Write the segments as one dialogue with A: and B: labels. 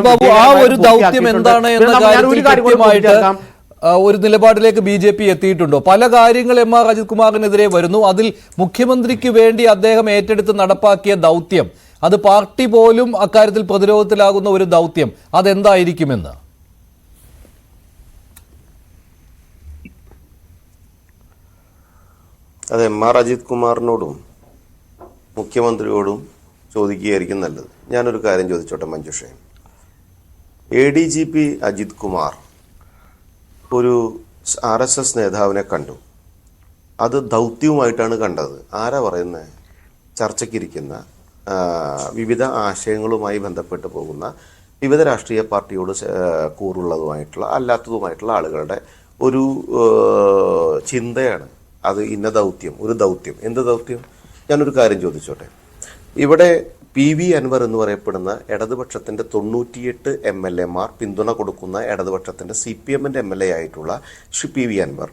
A: അജിത് ബാബു ആ ഒരു ദൗത്യം എന്താണ് എന്ന കാര്യത്തിൽ കൃത്യമായിട്ട് ഒരു നിലപാടിലേക്ക് BJP എത്തിയിട്ടുണ്ടോ? പല കാര്യങ്ങൾ MR അജിത് കുമാറിനെതിരെ വരുന്നു. അതിൽ മുഖ്യമന്ത്രിക്ക് വേണ്ടി അദ്ദേഹം ഏറ്റെടുത്ത് നടപ്പാക്കിയ ദൗത്യം, അത് പാർട്ടി പോലും അക്കാര്യത്തിൽ പ്രതിരോധത്തിലാകുന്ന ഒരു ദൗത്യം, അതെന്തായിരിക്കുമെന്ന്?
B: അത് MR അജിത് കുമാറിനോടും മുഖ്യമന്ത്രിയോടും ചോദിക്കുകയായിരിക്കും നല്ലത്. ഞാനൊരു കാര്യം ചോദിച്ചോട്ടെ മഞ്ജുഷേ. ADGP അജിത് കുമാർ ഒരു RSS നേതാവിനെ കണ്ടു. അത് ദൗത്യവുമായിട്ടാണ് കണ്ടത്. ആരാ പറയുന്നത്? ചർച്ചയ്ക്കിരിക്കുന്ന വിവിധ ആശയങ്ങളുമായി ബന്ധപ്പെട്ട് പോകുന്ന വിവിധ രാഷ്ട്രീയ പാർട്ടിയോട് കൂറുള്ളതുമായിട്ടുള്ള അല്ലാത്തതുമായിട്ടുള്ള ആളുകളുടെ ഒരു ചിന്തയാണ് അത്. ഇന്ന ദൗത്യം, ഒരു ദൗത്യം. എന്ത് ദൗത്യം? ഞാനൊരു കാര്യം ചോദിച്ചോട്ടെ. ഇവിടെ PV അൻവർ എന്ന് പറയപ്പെടുന്ന ഇടതുപക്ഷത്തിൻ്റെ 98 MLA മാർ പിന്തുണ കൊടുക്കുന്ന ഇടതുപക്ഷത്തിൻ്റെ CPM-ൻ്റെ MLA ആയിട്ടുള്ള ശ്രീ PV അൻവർ,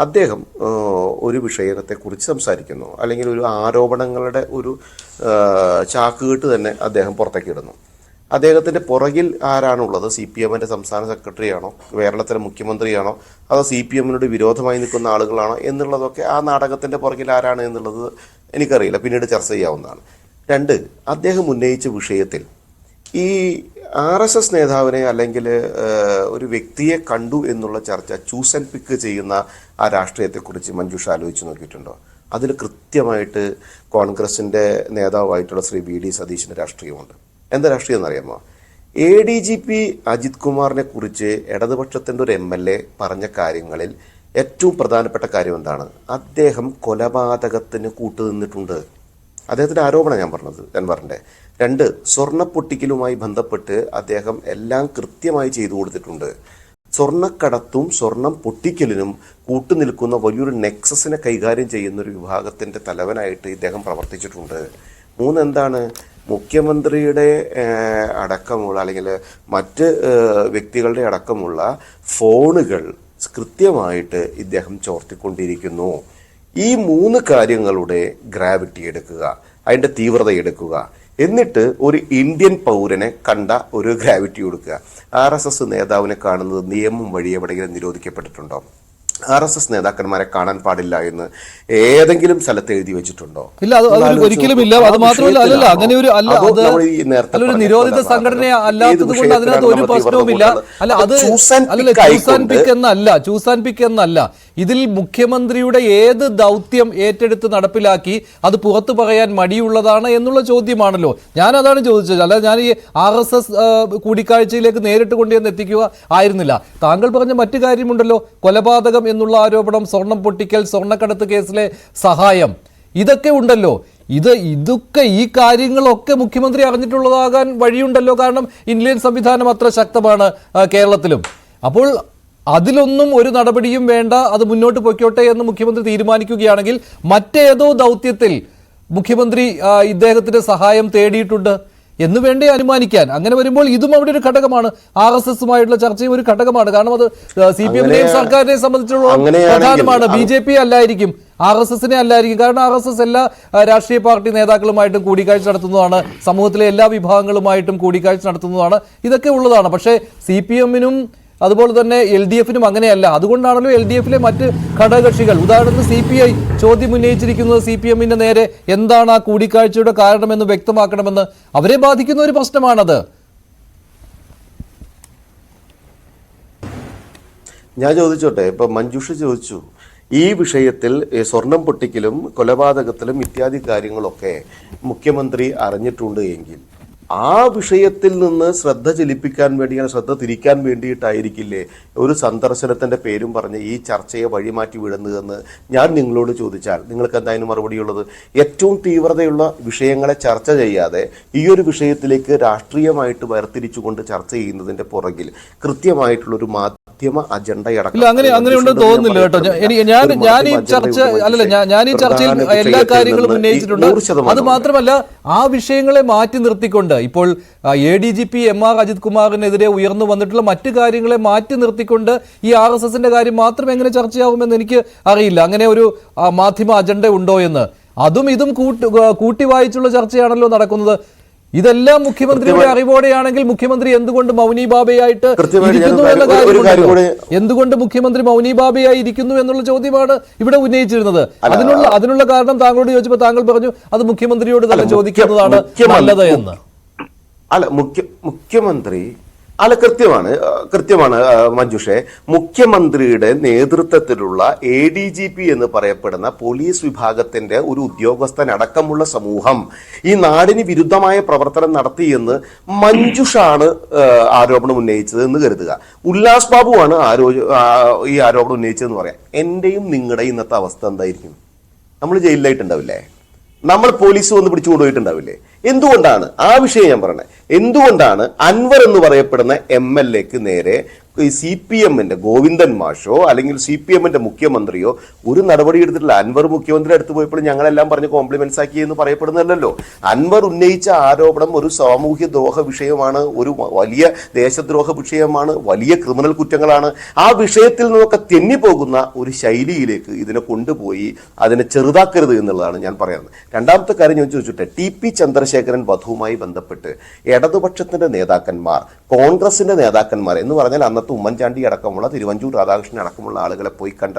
B: അദ്ദേഹം ഒരു വിഷയത്തെക്കുറിച്ച് സംസാരിക്കുന്നു, അല്ലെങ്കിൽ ഒരു ആരോപണങ്ങളുടെ ഒരു ചാക്കുകെട്ട് തന്നെ അദ്ദേഹം പുറത്തേക്കിടുന്നു. അദ്ദേഹത്തിൻ്റെ പുറകിൽ ആരാണുള്ളത്? CPM-ൻ്റെ സംസ്ഥാന സെക്രട്ടറിയാണോ, കേരളത്തിലെ മുഖ്യമന്ത്രിയാണോ, അതോ CPM-നോട് വിരോധമായി നിൽക്കുന്ന ആളുകളാണോ എന്നുള്ളതൊക്കെ ആ നാടകത്തിൻ്റെ പുറകിൽ ആരാണ് എന്നുള്ളത് എനിക്കറിയില്ല, പിന്നീട് ചർച്ച ചെയ്യാവുന്നതാണ്. 2, അദ്ദേഹം ഉന്നയിച്ച വിഷയത്തിൽ ഈ RSS നേതാവിനെ അല്ലെങ്കിൽ ഒരു വ്യക്തിയെ കണ്ടു എന്നുള്ള ചർച്ച ചൂസ് ആൻഡ് പിക്ക് ചെയ്യുന്ന ആ രാഷ്ട്രീയത്തെക്കുറിച്ച് മഞ്ജുഷ ആലോചിച്ച് നോക്കിയിട്ടുണ്ടോ? അതിൽ കൃത്യമായിട്ട് കോൺഗ്രസിൻ്റെ നേതാവായിട്ടുള്ള ശ്രീ VD സതീശിൻ്റെ രാഷ്ട്രീയമുണ്ട്. എന്താ രാഷ്ട്രീയം എന്നറിയാമോ? ADGP അജിത് കുമാറിനെ കുറിച്ച് ഇടതുപക്ഷത്തിൻ്റെ ഒരു MLA പറഞ്ഞ കാര്യങ്ങളിൽ ഏറ്റവും പ്രധാനപ്പെട്ട കാര്യം എന്താണ്? അദ്ദേഹം കൊലപാതകത്തിന് കൂട്ടുനിന്നിട്ടുണ്ട്. അദ്ദേഹത്തിൻ്റെ ആരോപണം ഞാൻ പറഞ്ഞിൻ്റെ. 2, സ്വർണ്ണപ്പൊട്ടിക്കലുമായി ബന്ധപ്പെട്ട് അദ്ദേഹം എല്ലാം കൃത്യമായി ചെയ്തു കൊടുത്തിട്ടുണ്ട്. സ്വർണ്ണക്കടത്തും സ്വർണം പൊട്ടിക്കലിനും കൂട്ടുനിൽക്കുന്ന വലിയൊരു നെക്സസിനെ കൈകാര്യം ചെയ്യുന്ന ഒരു വിഭാഗത്തിൻ്റെ തലവനായിട്ട് ഇദ്ദേഹം പ്രവർത്തിച്ചിട്ടുണ്ട്. 3, എന്താണ്? മുഖ്യമന്ത്രിയുടെ അടക്കമുള്ള അല്ലെങ്കിൽ മറ്റ് വ്യക്തികളുടെ അടക്കമുള്ള ഫോണുകൾ കൃത്യമായിട്ട് ഇദ്ദേഹം ചോർത്തിക്കൊണ്ടിരിക്കുന്നു. ഈ 3 കാര്യങ്ങളുടെ ഗ്രാവിറ്റി എടുക്കുക, അതിൻ്റെ തീവ്രത എടുക്കുക, എന്നിട്ട് ഒരു ഇന്ത്യൻ പൗരനെ കണ്ട ഒരു ഗ്രാവിറ്റി കൊടുക്കുക. RSS നേതാവിനെ കാണുന്നത് നിയമം വഴി എവിടെയെങ്കിലും നിരോധിക്കപ്പെട്ടിട്ടുണ്ടോ? RSS നേതാക്കന്മാരെ കാണാൻ പാടില്ല എന്ന് ഏതെങ്കിലും സ്ഥലത്ത് എഴുതി വെച്ചിട്ടുണ്ടോ?
A: ഇല്ല, അത് ഒരിക്കലും ഇല്ല. അത് മാത്രമല്ല, അല്ലല്ല, അങ്ങനെ ഒരു ഒരു നിരോധിത സംഘടന അല്ലാത്തത് കൊണ്ട് അതിനകത്ത് ഒരു പ്രശ്നവുമില്ല. അല്ല, അത് ചൂസ് ആൻഡ് പിക്ക് എന്നല്ല. ഇതിൽ മുഖ്യമന്ത്രിയുടെ ഏത് ദൗത്യം ഏറ്റെടുത്ത് നടപ്പിലാക്കി അത് പുറത്തു പറയാൻ മടിയുള്ളതാണ് എന്നുള്ള ചോദ്യമാണല്ലോ. ഞാൻ അതാണ് ചോദിച്ചത്. അല്ല, ഞാൻ ഈ RSS കൂടിക്കാഴ്ചയിലേക്ക് നേരിട്ട് കൊണ്ടുവന്ന് എത്തിക്കുക ആയിരുന്നില്ല. താങ്കൾ പറഞ്ഞ മറ്റു കാര്യമുണ്ടല്ലോ, കൊലപാതകം എന്നുള്ള ആരോപണം, സ്വർണം പൊട്ടിക്കൽ, സ്വർണ്ണക്കടത്ത് കേസിലെ സഹായം, ഇതൊക്കെ ഉണ്ടല്ലോ. ഇതൊക്കെ ഈ കാര്യങ്ങളൊക്കെ മുഖ്യമന്ത്രി അറിഞ്ഞിട്ടുള്ളതാകാൻ വഴിയുണ്ടല്ലോ. കാരണം ഇന്ത്യൻ സംവിധാനം അത്ര ശക്തമാണ് കേരളത്തിലും. അപ്പോൾ അതിലൊന്നും ഒരു നടപടിയും വേണ്ട, അത് മുന്നോട്ട് പൊയ്ക്കോട്ടെ എന്ന് മുഖ്യമന്ത്രി തീരുമാനിക്കുകയാണെങ്കിൽ മറ്റേതോ ദൗത്യത്തിൽ മുഖ്യമന്ത്രി ഇദ്ദേഹത്തിന്റെ സഹായം തേടിയിട്ടുണ്ട് എന്ന് വേണ്ടേ അനുമാനിക്കാൻ. അങ്ങനെ വരുമ്പോൾ ഇതും അവിടെ ഒരു ഘടകമാണ്. RSSുമായിട്ടുള്ള ചർച്ചയും ഒരു ഘടകമാണ്. കാരണം അത് CPM-നെയും സർക്കാരിനെ സംബന്ധിച്ചിടത്തോളം പ്രധാനമാണ്. BJP അല്ലായിരിക്കും, RSSനെ അല്ലായിരിക്കും. കാരണം RSS എല്ലാ രാഷ്ട്രീയ പാർട്ടി നേതാക്കളുമായിട്ടും കൂടിക്കാഴ്ച നടത്തുന്നതാണ്, സമൂഹത്തിലെ എല്ലാ വിഭാഗങ്ങളുമായിട്ടും കൂടിക്കാഴ്ച നടത്തുന്നതാണ്. ഇതൊക്കെ ഉള്ളതാണ്. പക്ഷേ CPM-നും അതുപോലെ തന്നെ LDF-നും അങ്ങനെയല്ല. അതുകൊണ്ടാണല്ലോ LDF-ലെ മറ്റ് ഘടകകക്ഷികൾ, ഉദാഹരണത്തിന് CPI ചോദ്യം ഉന്നയിച്ചിരിക്കുന്നത് CPM-ന്റെ നേരെ എന്താണ് ആ കൂടിക്കാഴ്ചയുടെ കാരണമെന്ന് വ്യക്തമാക്കണമെന്ന്. അവരെ ബാധിക്കുന്ന ഒരു പ്രശ്നമാണത്.
B: ഞാൻ ചോദിച്ചോട്ടെ, ഇപ്പൊ മഞ്ജുഷ ചോദിച്ചു, ഈ വിഷയത്തിൽ സ്വർണം പൊട്ടിക്കലും കൊലപാതകത്തിലും ഇത്യാദി കാര്യങ്ങളൊക്കെ മുഖ്യമന്ത്രി അറിഞ്ഞിട്ടുണ്ട് എങ്കിൽ ആ വിഷയത്തിൽ നിന്ന് ശ്രദ്ധ ചലിപ്പിക്കാൻ വേണ്ടി, ശ്രദ്ധ തിരിക്കാൻ വേണ്ടിയിട്ടായിരിക്കില്ലേ ഒരു സന്ദർശനത്തിന്റെ പേരും പറഞ്ഞ് ഈ ചർച്ചയെ വഴിമാറ്റി വിടുന്നതെന്ന് ഞാൻ നിങ്ങളോട് ചോദിച്ചാൽ നിങ്ങൾക്ക് എന്തായാലും മറുപടിയുള്ളത്? ഏറ്റവും തീവ്രതയുള്ള വിഷയങ്ങളെ ചർച്ച ചെയ്യാതെ ഈ ഒരു വിഷയത്തിലേക്ക് രാഷ്ട്രീയമായിട്ട് വേർതിരിച്ചുകൊണ്ട് ചർച്ച ചെയ്യുന്നതിന്റെ പുറകിൽ കൃത്യമായിട്ടുള്ളൊരു അജണ്ടയടക്കം
A: അങ്ങനെയുണ്ടെന്ന് തോന്നുന്നില്ല കേട്ടോ. ഞാൻ ഈ ചർച്ചയിൽ എല്ലാ കാര്യങ്ങളും ഉന്നയിച്ചിട്ടുണ്ട്. അത് മാത്രമല്ല, ആ വിഷയങ്ങളെ മാറ്റി നിർത്തിക്കൊണ്ട് ഇപ്പോൾ ADGP MR അജിത് കുമാറിനെതിരെ ഉയർന്നു വന്നിട്ടുള്ള മറ്റു കാര്യങ്ങളെ മാറ്റി നിർത്തിക്കൊണ്ട് ഈ RSSന്റെ കാര്യം മാത്രം എങ്ങനെ ചർച്ചയാവുമെന്ന് എനിക്ക് അറിയില്ല. അങ്ങനെ ഒരു മാധ്യമ അജണ്ട ഉണ്ടോ എന്ന്. അതും ഇതും കൂട്ടി വായിച്ചുള്ള ചർച്ചയാണല്ലോ നടക്കുന്നത്. ഇതെല്ലാം മുഖ്യമന്ത്രിയുടെ അറിവോടെയാണെങ്കിൽ മുഖ്യമന്ത്രി എന്തുകൊണ്ട് മൗനി ബാബയായിട്ട് ഇരിക്കുന്നു എന്ന കാര്യം, എന്തുകൊണ്ട് മുഖ്യമന്ത്രി മൗനി ബാബയായി ഇരിക്കുന്നു എന്നുള്ള ചോദ്യമാണ് ഇവിടെ ഉന്നയിച്ചിരുന്നത്. അതിനുള്ള കാരണം താങ്കളോട് ചോദിച്ചപ്പോൾ താങ്കൾ പറഞ്ഞു അത് മുഖ്യമന്ത്രിയോട് തന്നെ ചോദിക്കുന്നതാണ് നല്ലത് എന്ന്.
B: അല്ല, മുഖ്യമന്ത്രി അല്ല, കൃത്യമാണ് മഞ്ജുഷേ. മുഖ്യമന്ത്രിയുടെ നേതൃത്വത്തിലുള്ള ADGP എന്ന് പറയപ്പെടുന്ന പോലീസ് വിഭാഗത്തിന്റെ ഒരു ഉദ്യോഗസ്ഥനടക്കമുള്ള സമൂഹം ഈ നാടിന് വിരുദ്ധമായ പ്രവർത്തനം നടത്തിയെന്ന് മഞ്ജുഷാണ് ആരോപണം ഉന്നയിച്ചത് എന്ന് കരുതുക. ഉല്ലാസ് ബാബുവാണ് ഈ ആരോപണം ഉന്നയിച്ചതെന്ന് പറയാം. എന്റെയും നിങ്ങളുടെയും ഇന്നത്തെ അവസ്ഥ എന്തായിരിക്കും? നമ്മൾ ജയിലിലായിട്ടുണ്ടാവില്ലേ? നമ്മൾ പോലീസ് വന്ന് പിടിച്ചു കൊണ്ടുപോയിട്ടുണ്ടാവില്ലേ? എന്തുകൊണ്ടാണ് ആ വിഷയം ഞാൻ പറഞ്ഞത്? എന്തുകൊണ്ടാണ് അൻവർ എന്ന് പറയപ്പെടുന്ന MLAക്ക് നേരെ ഈ CPMന്റെ ഗോവിന്ദൻ മാഷോ അല്ലെങ്കിൽ CPMന്റെ മുഖ്യമന്ത്രിയോ ഒരു നടപടി എടുത്തിട്ടില്ല? അൻവർ മുഖ്യമന്ത്രി അടുത്ത് പോയപ്പോൾ ഞങ്ങളെല്ലാം പറഞ്ഞ് കോംപ്ലിമെന്റ്സ് ആക്കി എന്ന് പറയപ്പെടുന്നല്ലോ. അൻവർ ഉന്നയിച്ച ആരോപണം ഒരു സാമൂഹ്യ ദ്രോഹ വിഷയമാണ്, ഒരു വലിയ ദേശദ്രോഹ വിഷയമാണ്, വലിയ ക്രിമിനൽ കുറ്റങ്ങളാണ്. ആ വിഷയത്തിൽ നിന്നൊക്കെ തെന്നിപ്പോകുന്ന ഒരു ശൈലിയിലേക്ക് ഇതിനെ കൊണ്ടുപോയി അതിനെ ചെറുതാക്കരുത് എന്നുള്ളതാണ് ഞാൻ പറയുന്നത്. രണ്ടാമത്തെ കാര്യം ഞാൻ ചോദിച്ചിട്ട്, TP ചന്ദ്രശേഖരൻ വധവുമായി ബന്ധപ്പെട്ട് ഇടതുപക്ഷത്തിന്റെ നേതാക്കന്മാർ, കോൺഗ്രസിന്റെ നേതാക്കന്മാർ എന്ന് പറഞ്ഞാൽ അന്നത്തെ ഉമ്മൻചാണ്ടി അടക്കമുള്ള തിരുവഞ്ചൂർ രാധാകൃഷ്ണൻ അടക്കമുള്ള ആളുകളെ പോയി കണ്ട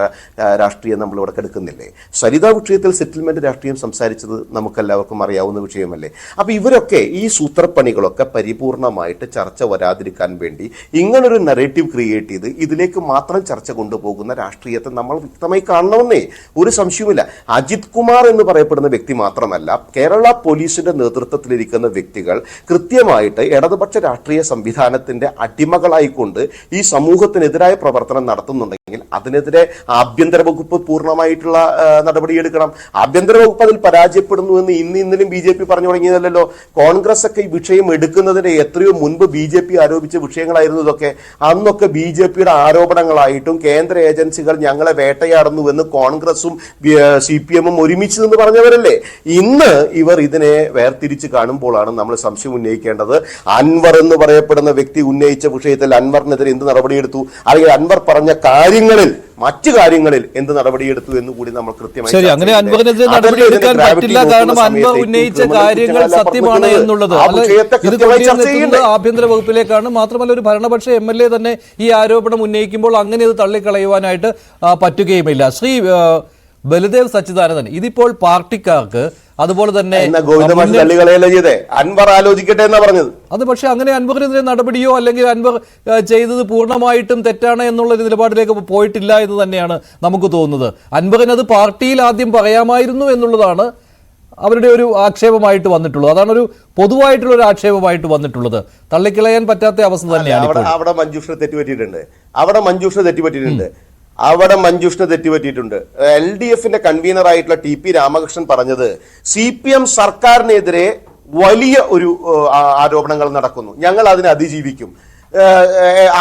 B: രാഷ്ട്രീയം നമ്മൾ ഇവിടെ എടുക്കുന്നില്ലേ? സരിത വിഷയത്തിൽ സെറ്റിൽമെന്റ് രാഷ്ട്രീയം സംസാരിച്ചത് നമുക്കെല്ലാവർക്കും അറിയാവുന്ന വിഷയമല്ലേ? അപ്പൊ ഇവരൊക്കെ ഈ സൂത്രപ്പണികളൊക്കെ പരിപൂർണമായിട്ട് ചർച്ച വരാതിരിക്കാൻ വേണ്ടി ഇങ്ങനൊരു നറേറ്റീവ് ക്രിയേറ്റ് ചെയ്ത് ഇതിലേക്ക് മാത്രം ചർച്ച കൊണ്ടുപോകുന്ന രാഷ്ട്രീയത്തെ നമ്മൾ വ്യക്തമായി കാണണമെന്നേ ഒരു സംശയവുമില്ല. അജിത് കുമാർ എന്ന് പറയപ്പെടുന്ന വ്യക്തി മാത്രമല്ല, കേരള പോലീസിന്റെ നേതൃത്വത്തിലിരിക്കുന്ന വ്യക്തികൾ കൃത്യമായിട്ട് ഇടതുപക്ഷ രാഷ്ട്രീയ സംവിധാനത്തിന്റെ അടിമകളായിക്കൊണ്ട് ഈ സമൂഹത്തിനെതിരായ പ്രവർത്തനം നടത്തുന്നുണ്ടെങ്കിൽ അതിനെതിരെ ആഭ്യന്തര വകുപ്പ് പൂർണ്ണമായിട്ടുള്ള നടപടിയെടുക്കണം. ആഭ്യന്തര വകുപ്പ് അതിൽ പരാജയപ്പെടുന്നു എന്ന് ഇന്നലെയും BJP പറഞ്ഞു തുടങ്ങിയതല്ലോ. കോൺഗ്രസ് ഒക്കെ ഈ വിഷയം എടുക്കുന്നതിന് എത്രയോ മുൻപ് BJP ആരോപിച്ച വിഷയങ്ങളായിരുന്നു ഇതൊക്കെ. അന്നൊക്കെ BJPയുടെ ആരോപണങ്ങളായിട്ടും കേന്ദ്ര ഏജൻസികൾ ഞങ്ങളെ വേട്ടയാടുന്നുവെന്ന് കോൺഗ്രസും CPMും ഒരുമിച്ച് നിന്ന് പറഞ്ഞവരല്ലേ. ഇന്ന് ഇവർ ഇതിനെ വേർതിരിച്ച് കാണുമ്പോഴാണ് നമ്മൾ സംശയം ഉന്നയിക്കേണ്ടത്. അൻവർ എന്ന് പറയപ്പെടുന്ന വ്യക്തി ഉന്നയിച്ച വിഷയത്തിൽ അൻവറിനെതിരെ എന്ത് നടപടിയെടുത്തു, അല്ലെങ്കിൽ അൻവർ പറഞ്ഞ കാര്യങ്ങളിൽ മറ്റു കാര്യങ്ങളിൽ എന്ത് നടപടിയെടുത്തു എന്ന് കൂടി നമ്മൾ കൃത്യമായി.
A: ശരി, അങ്ങനെ അൻവറിനെതിരെ നടപടിയെടുക്കാൻ പറ്റില്ല, കാരണം അൻവർ ഉന്നയിച്ച കാര്യങ്ങൾ സത്യമാണ് എന്നുള്ളത്. ഇത് ആഭ്യന്തര വകുപ്പിലേക്കാണ്. മാത്രമല്ല ഒരു ഭരണപക്ഷ MLA തന്നെ ഈ ആരോപണം ഉന്നയിക്കുമ്പോൾ അങ്ങനെ ഇത് തള്ളിക്കളയുവാനായിട്ട് പറ്റുകയുമില്ല. ശ്രീ ബലദേവ് സച്ചിദാനന്ദൻ, ഇതിപ്പോൾ പാർട്ടിക്കാർക്ക് അതുപോലെ തന്നെ
B: അൻവർ ആലോചിക്കട്ടെ എന്നാ പറഞ്ഞത്.
A: അത് പക്ഷെ അങ്ങനെ അൻവറിനെതിരെ നടപടിയോ അല്ലെങ്കിൽ അൻവർ ചെയ്തത് പൂർണ്ണമായിട്ടും തെറ്റാണ് എന്നുള്ളൊരു നിലപാടിലേക്ക് പോയിട്ടില്ല എന്ന് തന്നെയാണ് നമുക്ക് തോന്നുന്നത്. അൻവറിനത് പാർട്ടിയിൽ ആദ്യം പറയാമായിരുന്നു എന്നുള്ളതാണ് അവരുടെ ഒരു ആക്ഷേപമായിട്ട് വന്നിട്ടുള്ളത്. അതാണ് ഒരു പൊതുവായിട്ടുള്ള ഒരു ആക്ഷേപമായിട്ട് വന്നിട്ടുള്ളത്. തള്ളിക്കളയാൻ പറ്റാത്ത അവസ്ഥ തന്നെയാണ്.
B: അവിടെ മഞ്ജുഷ തെറ്റുപറ്റിയിട്ടുണ്ട്. LDFന്റെ കൺവീനർ ആയിട്ടുള്ള TP രാമകൃഷ്ണൻ പറഞ്ഞത് CPM സർക്കാരിനെതിരെ വലിയ ഒരു ആരോപണങ്ങൾ നടക്കുന്നു, ഞങ്ങൾ അതിനെ അതിജീവിക്കും.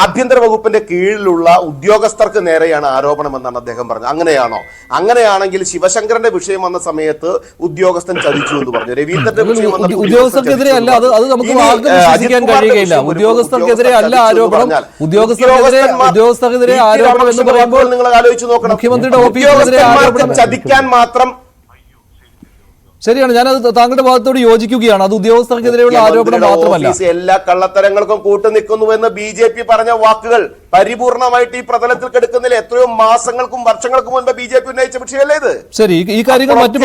B: ആഭ്യന്തര വകുപ്പിന്റെ കീഴിലുള്ള ഉദ്യോഗസ്ഥർക്ക് നേരെയാണ് ആരോപണം എന്നാണ് അദ്ദേഹം പറഞ്ഞത്. അങ്ങനെയാണോ? അങ്ങനെയാണെങ്കിൽ ശിവശങ്കരന്റെ വിഷയം വന്ന സമയത്ത് ഉദ്യോഗസ്ഥൻ ചതിച്ചു എന്ന് പറഞ്ഞു. രവീന്ദ്രന്റെ വിഷയം
A: ഉദ്യോഗസ്ഥർക്കെതിരെ അല്ല, അത് നമുക്ക് വിശ്വസിക്കാൻ കഴിയുകയില്ല. ഉദ്യോഗസ്ഥർക്കെതിരെ അല്ല ആരോപണം. ഉദ്യോഗസ്ഥർക്കെതിരെ ആരോപണം എന്ന് പറയുമ്പോൾ
B: നിങ്ങൾ ആലോചിച്ച് നോക്കണം.
A: മുഖ്യമന്ത്രിയുടെ ഓഫീസിനെതിരെ ആരോപണം
B: ചതിക്കാൻ മാത്രം.
A: ശരിയാണ്, ഞാനത് താങ്കളുടെ ഭാഗത്തോട് യോജിക്കുകയാണ്. അത് ഉദ്യോഗസ്ഥർക്കെതിരെയുള്ള ആരോപണം മാത്രമല്ല.
B: എല്ലാ കള്ളത്തരങ്ങൾക്കും കൂട്ടുനിൽക്കുന്നുവെന്ന് BJP പറഞ്ഞ വാക്കുകൾ പരിപൂർണമായിട്ട് ഈ പ്രതലത്തിൽ കിടക്കുന്നില്ല. എത്രയോ മാസങ്ങൾക്കും വർഷങ്ങൾക്കും മുൻപ് BJP ഉന്നയിച്ച വിഷയമല്ലേ ഇത്?
A: ശരി, ഈ കാര്യങ്ങൾ മറ്റു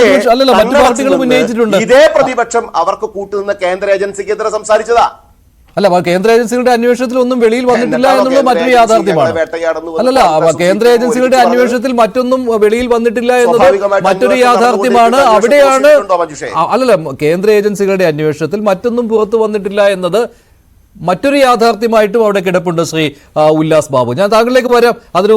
A: പാർട്ടികളും ഉന്നയിച്ചിട്ടുണ്ട്.
B: ഇതേ പ്രതിപക്ഷം അവർക്ക് കൂട്ടുനിന്ന കേന്ദ്ര ഏജൻസിക്കെതിരെ സംസാരിച്ചതാ.
A: അല്ല, കേന്ദ്ര ഏജൻസികളുടെ അന്വേഷണത്തിൽ ഒന്നും വെളിയിൽ വന്നിട്ടില്ല എന്നുള്ളത് മറ്റൊരു യാഥാർത്ഥ്യമാണ്. അല്ലല്ല, കേന്ദ്ര ഏജൻസികളുടെ അന്വേഷണത്തിൽ മറ്റൊന്നും വെളിയിൽ വന്നിട്ടില്ല എന്നത് മറ്റൊരു യാഥാർത്ഥ്യമാണ്. അവിടെയാണ് അല്ലല്ല, കേന്ദ്ര ഏജൻസികളുടെ അന്വേഷണത്തിൽ മറ്റൊന്നും പുറത്തു വന്നിട്ടില്ല എന്നത് മറ്റൊരു യാഥാർത്ഥ്യമായിട്ടും അവിടെ കിടപ്പുണ്ട്. ശ്രീ ഉല്ലാസ് ബാബു, ഞാൻ താങ്കളിലേക്ക് വരാം. അതിനു